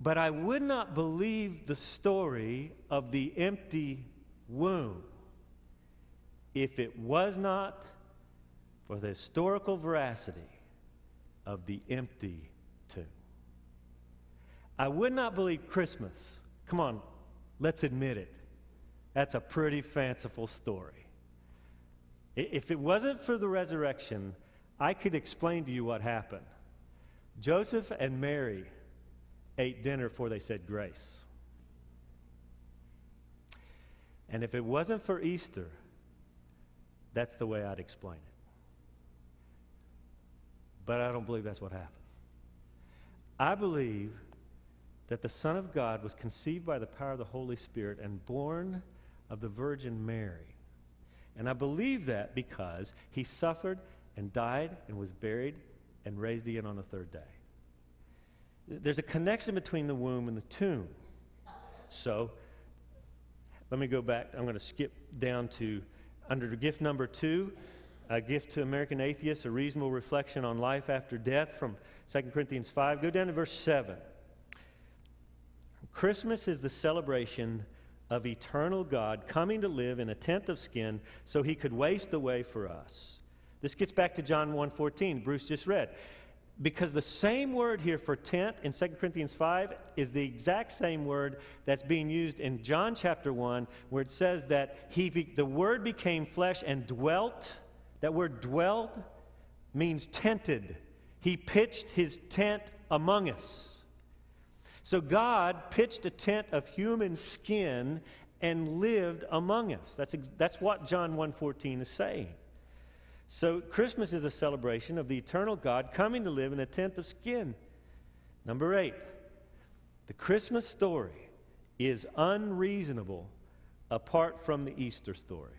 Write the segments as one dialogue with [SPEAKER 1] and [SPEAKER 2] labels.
[SPEAKER 1] But I would not believe the story of the empty womb if it was not for the historical veracity of the empty tomb. I would not believe Christmas. Come on, let's admit it. That's a pretty fanciful story. If it wasn't for the resurrection, I could explain to you what happened. Joseph and Mary ate dinner before they said grace. And if it wasn't for Easter, that's the way I'd explain it. But I don't believe that's what happened. I believe that the Son of God was conceived by the power of the Holy Spirit and born of the Virgin Mary. And I believe that because he suffered and died and was buried and raised again on the third day. There's a connection between the womb and the tomb. So, let me go back. I'm going to skip down to under gift number 2, a gift to American Atheists, a reasonable reflection on life after death from 2 Corinthians 5. Go down to verse 7. Christmas is the celebration of eternal God coming to live in a tent of skin so he could waste away for us. This gets back to John 1:14, Bruce just read. Because the same word here for tent in 2 Corinthians 5 is the exact same word that's being used in John chapter 1, where it says that the Word became flesh and dwelt. That word dwelt means tented. He pitched his tent among us. So God pitched a tent of human skin and lived among us. That's what John 1:14 is saying. So Christmas is a celebration of the eternal God coming to live in a tent of skin. Number 8, the Christmas story is unreasonable apart from the Easter story.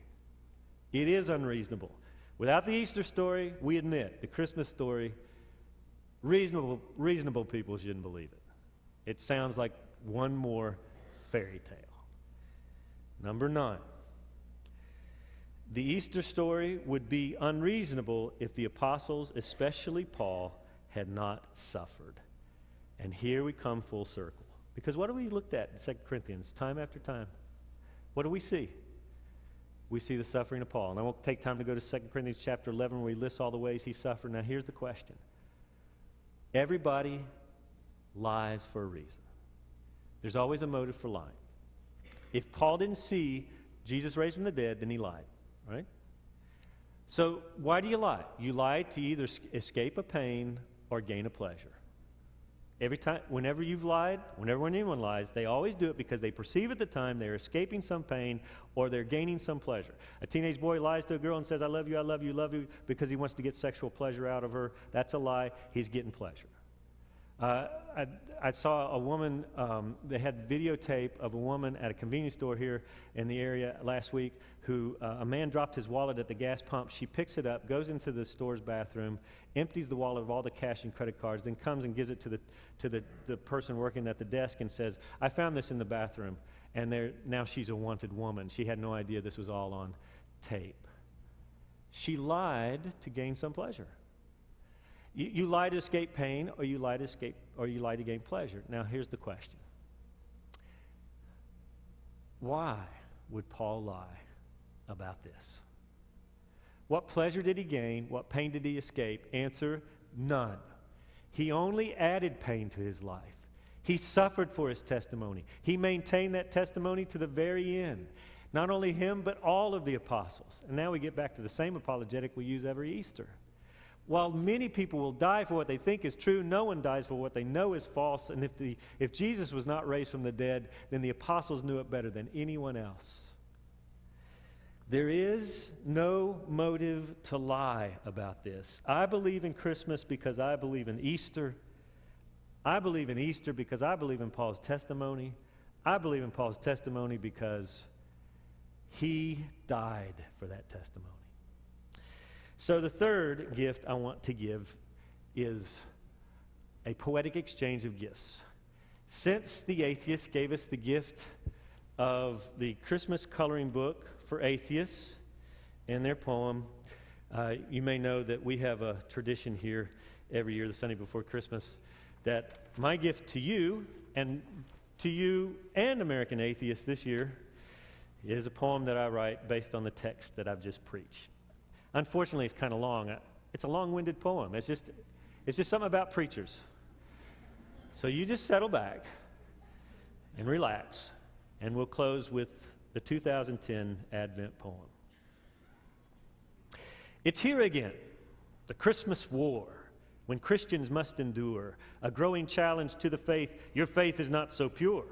[SPEAKER 1] It is unreasonable. Without the Easter story, we admit, the Christmas story, reasonable people shouldn't believe it. It sounds like one more fairy tale. Number 9. The Easter story would be unreasonable if the apostles, especially Paul, had not suffered. And here we come full circle. Because what do we looked at in 2 Corinthians time after time? What do we see? We see the suffering of Paul. And I won't take time to go to 2 Corinthians chapter 11 where he lists all the ways he suffered. Now here's the question. Everybody lies for a reason. There's always a motive for lying. If Paul didn't see Jesus raised from the dead, then he lied. Right? So why do you lie? You lie to either escape a pain or gain a pleasure. Every time, whenever you've lied, whenever anyone lies, they always do it because they perceive at the time they're escaping some pain or they're gaining some pleasure. A teenage boy lies to a girl and says, I love you, because he wants to get sexual pleasure out of her. That's a lie. He's getting pleasure. I saw a woman, they had videotape of a woman at a convenience store here in the area last week who, a man dropped his wallet at the gas pump. She picks it up, goes into the store's bathroom, empties the wallet of all the cash and credit cards, then comes and gives it to the person working at the desk and says, I found this in the bathroom. And now she's a wanted woman. She had no idea this was all on tape. She lied to gain some pleasure. You lie to escape pain, or you lie to gain pleasure. Now, here's the question. Why would Paul lie about this? What pleasure did he gain? What pain did he escape? Answer, none. He only added pain to his life. He suffered for his testimony. He maintained that testimony to the very end. Not only him, but all of the apostles. And now we get back to the same apologetic we use every Easter. While many people will die for what they think is true, no one dies for what they know is false. And if Jesus was not raised from the dead, then the apostles knew it better than anyone else. There is no motive to lie about this. I believe in Christmas because I believe in Easter. I believe in Easter because I believe in Paul's testimony. I believe in Paul's testimony because he died for that testimony. So the third gift I want to give is a poetic exchange of gifts. Since the atheists gave us the gift of the Christmas coloring book for atheists and their poem, you may know that we have a tradition here every year, the Sunday before Christmas, that my gift to you and to you and American Atheists this year is a poem that I write based on the text that I've just preached. Unfortunately, it's kind of long. It's a long-winded poem. It's just something about preachers. So you just settle back and relax, and we'll close with the 2010 Advent poem. It's here again, the Christmas war, when Christians must endure a growing challenge to the faith. Your faith is not so pure.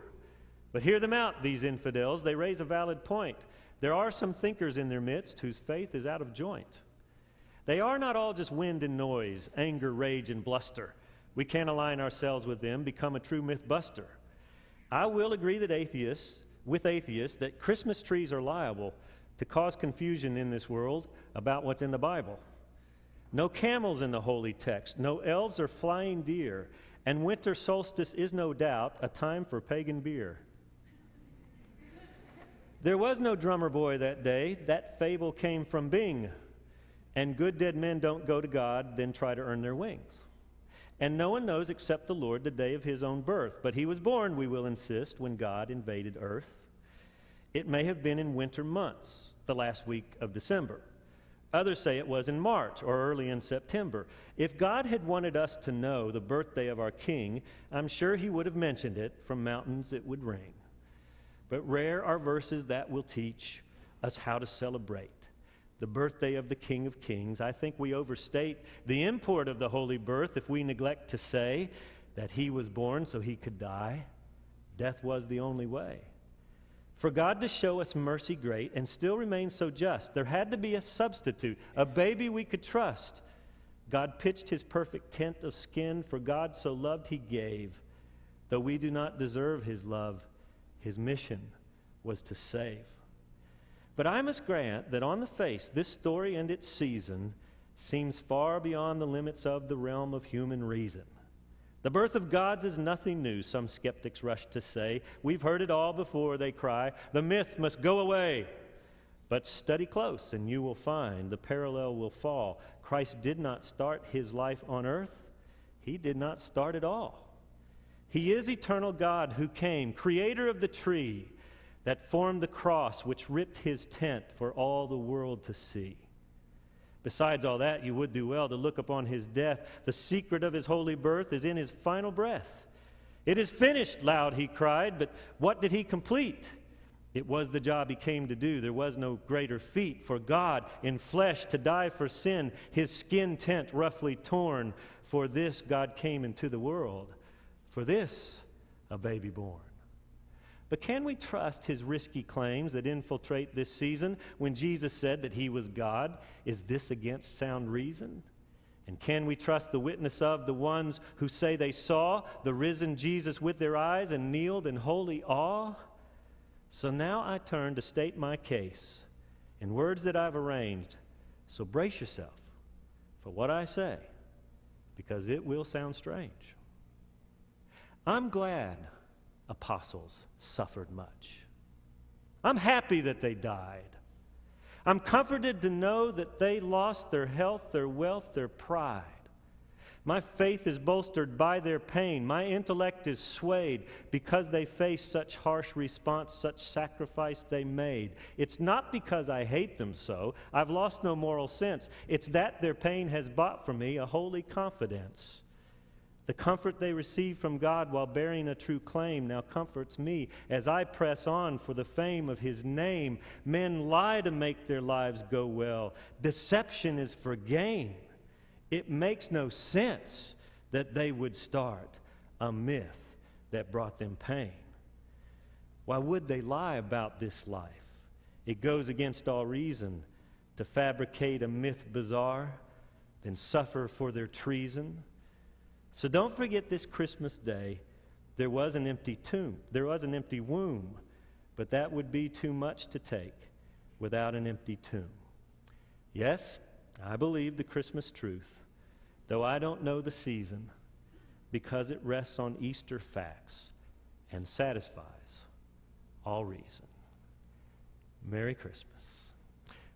[SPEAKER 1] But hear them out, these infidels. They raise a valid point. There are some thinkers in their midst whose faith is out of joint. They are not all just wind and noise, anger, rage, and bluster. We can't align ourselves with them, become a true myth buster. I will agree that atheists, that Christmas trees are liable to cause confusion in this world about what's in the Bible. No camels in the holy text, no elves or flying deer, and winter solstice is no doubt a time for pagan beer. There was no drummer boy that day, that fable came from Bing. And good dead men don't go to God, then try to earn their wings. And no one knows except the Lord the day of his own birth. But he was born, we will insist, when God invaded earth. It may have been in winter months, the last week of December. Others say it was in March or early in September. If God had wanted us to know the birthday of our King, I'm sure he would have mentioned it. From mountains it would ring. But rare are verses that will teach us how to celebrate the birthday of the King of Kings. I think we overstate the import of the holy birth if we neglect to say that he was born so he could die. Death was the only way. For God to show us mercy great and still remain so just, there had to be a substitute, a baby we could trust. God pitched his perfect tent of skin, for God so loved he gave. Though we do not deserve his love, his mission was to save. But I must grant that on the face, this story and its season seems far beyond the limits of the realm of human reason. The birth of gods is nothing new, some skeptics rush to say. We've heard it all before, they cry. The myth must go away. But study close and you will find the parallel will fall. Christ did not start his life on earth. He did not start at all. He is eternal God who came, creator of the tree that formed the cross which ripped his tent for all the world to see. Besides all that, you would do well to look upon his death. The secret of his holy birth is in his final breath. It is finished, loud he cried, but what did he complete? It was the job he came to do. There was no greater feat for God in flesh to die for sin, his skin tent roughly torn. For this God came into the world. For this, a baby born. But can we trust his risky claims that infiltrate this season when Jesus said that he was God? Is this against sound reason? And can we trust the witness of the ones who say they saw the risen Jesus with their eyes and kneeled in holy awe? So now I turn to state my case in words that I've arranged. So brace yourself for what I say, because it will sound strange. I'm glad apostles suffered much. I'm happy that they died. I'm comforted to know that they lost their health, their wealth, their pride. My faith is bolstered by their pain. My intellect is swayed because they faced such harsh response, such sacrifice they made. It's not because I hate them so. I've lost no moral sense. It's that their pain has bought for me a holy confidence. The comfort they received from God while bearing a true claim now comforts me as I press on for the fame of his name. Men lie to make their lives go well. Deception is for gain. It makes no sense that they would start a myth that brought them pain. Why would they lie about this life? It goes against all reason to fabricate a myth bizarre, then suffer for their treason. So don't forget this Christmas day, there was an empty tomb. There was an empty womb, but that would be too much to take without an empty tomb. Yes, I believe the Christmas truth, though I don't know the season, because it rests on Easter facts and satisfies all reason. Merry Christmas.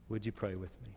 [SPEAKER 1] Would you pray with me?